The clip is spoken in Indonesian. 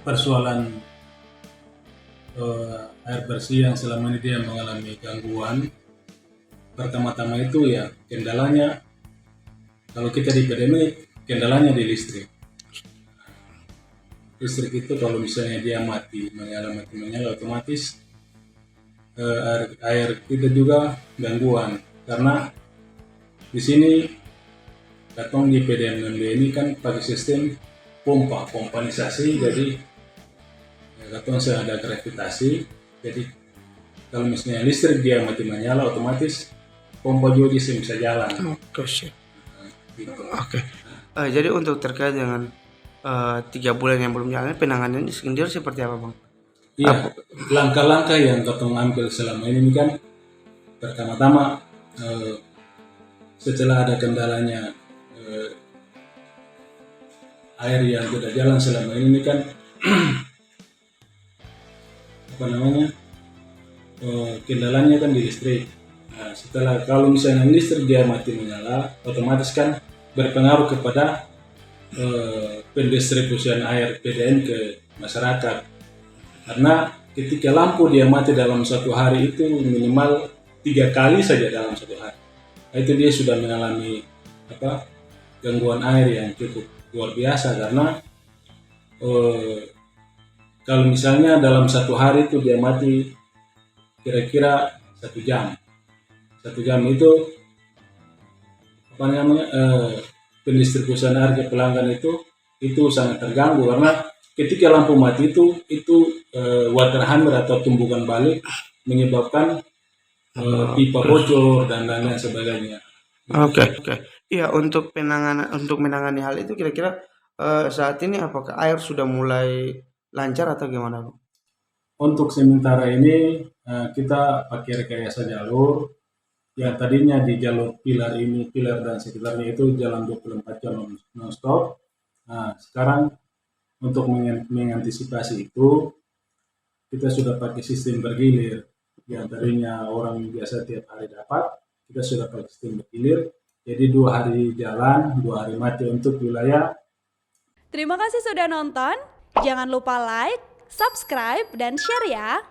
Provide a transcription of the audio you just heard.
persoalan air bersih yang selama ini dia mengalami gangguan. Pertama-tama itu ya kendalanya, kalau kita di PDM kendalanya di listrik. Listrik itu kalau misalnya dia mati menyala otomatis air kita juga gangguan, karena di sini katong di PDM 6B ini kan pakai sistem pompanisasi, jadi katong ada gravitasi, jadi kalau misalnya listrik dia mati menyala otomatis pompa juga bisa jalan. Gitu. Oke. Jadi untuk terkait dengan 3 bulan yang belum jalan, penanganannya sendiri seperti apa, Bang? Iya, langkah-langkah yang katong ambil selama ini kan, pertama-tama setelah ada kendalanya air yang tidak jalan selama ini kan kendalanya kan di listrik. Nah, setelah kalau misalnya listrik dia mati menyala, otomatis kan berpengaruh kepada pendistribusian air PDM ke masyarakat. Karena ketika lampu dia mati dalam satu hari itu minimal 3 kali saja dalam satu hari. Nah, itu dia sudah mengalami gangguan air yang cukup luar biasa, karena kalau misalnya dalam satu hari itu dia mati kira-kira 1 jam. 1 jam itu pendistribusian air ke pelanggan itu sangat terganggu, karena ketika lampu mati itu water hammer atau tumbukan balik menyebabkan pipa bocor dan lain sebagainya. Oke. Iya, untuk menangani hal itu kira-kira saat ini apakah air sudah mulai lancar atau gimana, Bang? Untuk sementara ini kita pakai rekayasa jalur. Yang tadinya di jalur pilar dan sekitarnya itu jalan 24 jam non-stop. Nah, sekarang untuk mengantisipasi itu, kita sudah pakai sistem bergilir. Yang tadinya orang biasa tiap hari dapat, kita sudah pakai sistem bergilir. Jadi 2 hari jalan, 2 hari mati untuk wilayah. Terima kasih sudah nonton. Jangan lupa like, subscribe, dan share ya.